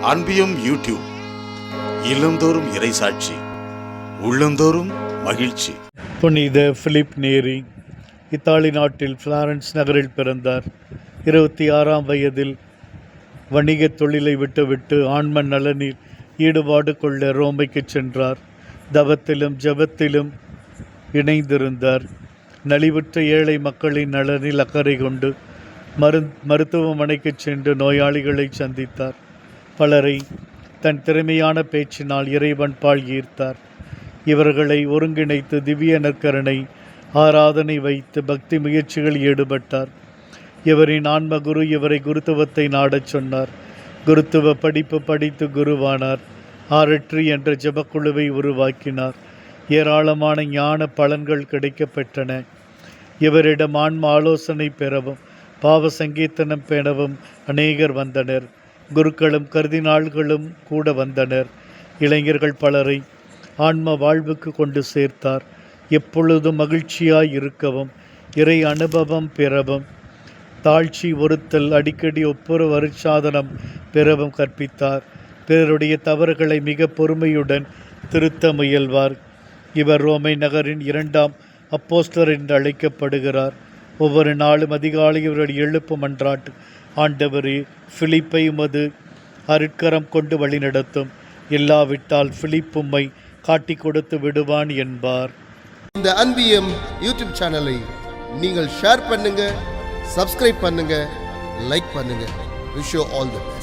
அன்பியும் YouTube இல்லந்தோறும் இறைசாட்சி உள்ளந்தோறும் மகிழ்ச்சி. புனித பிலிப் நேரி இத்தாலி நாட்டில் பிளாரன்ஸ் நகரில் பிறந்தார். 26ஆம் வயதில் வணிக தொழிலை விட்டுவிட்டு ஆன்ம நலனில் ஈடுபாடு கொள்ள ரோமைக்கு சென்றார். தவத்திலும் ஜபத்திலும் இணைந்திருந்தார். நலிவுற்ற ஏழை மக்களின் நலனில் அக்கறை கொண்டு மருத்துவமனைக்கு சென்று நோயாளிகளை சந்தித்தார். பலரை தன் திறமையான பேச்சினால் இறைவன் பால் ஈர்த்தார். இவர்களை ஒருங்கிணைத்து திவ்ய நற்கருணை ஆராதனை வைத்து பக்தி முயற்சிகளில் ஈடுபட்டார். இவரின் ஆன்ம குரு இவரை குருத்துவத்தை நாடச் சொன்னார். குருத்துவ படிப்பு படித்து குருவானார். ஆரற்றி என்ற ஜபக்குழுவை உருவாக்கினார். ஏராளமான ஞான பலன்கள் கிடைக்கப் பெற்றன. இவரிடம் ஆன்ம ஆலோசனை பெறவும் பாவ சங்கீர்த்தனம் பெறவும் அநேகர் வந்தனர். குருக்களும் கர்தினால்களும் கூட வந்தனர். இளைஞர்கள் பலரை ஆன்ம வாழ்வுக்கு கொண்டு சேர்த்தார். எப்பொழுதும் மகிழ்ச்சியாய் இருக்கவும் இறை அனுபவம் பெறவும் தாழ்ச்சி ஒருத்தல் அடிக்கடி ஒப்புரவு அருட்சாதனம் பெறவும் கற்பித்தார். பிறருடைய தவறுகளை மிக பொறுமையுடன் திருத்த முயல்வார். இவர் ரோமை நகரின் 2ஆம் அப்போஸ்தலர் என்று அழைக்கப்படுகிறார். ஒவ்வொரு நாளும் அதிகாலை இவருடைய எழுப்பு மன்றாட்டு, ஆண்டவரே பிலிப்பை உமது அருட்கரம் கொண்டு வழிநடத்தும், இல்லாவிட்டால் பிலிப் உம்மை காட்டி கொடுத்து விடுவான் என்பார். இந்த அன்பியம் யூடியூப் சேனலை நீங்கள் ஷேர் பண்ணுங்க, சப்ஸ்கிரைப் பண்ணுங்க, லைக் பண்ணுங்க. Wish you all the best.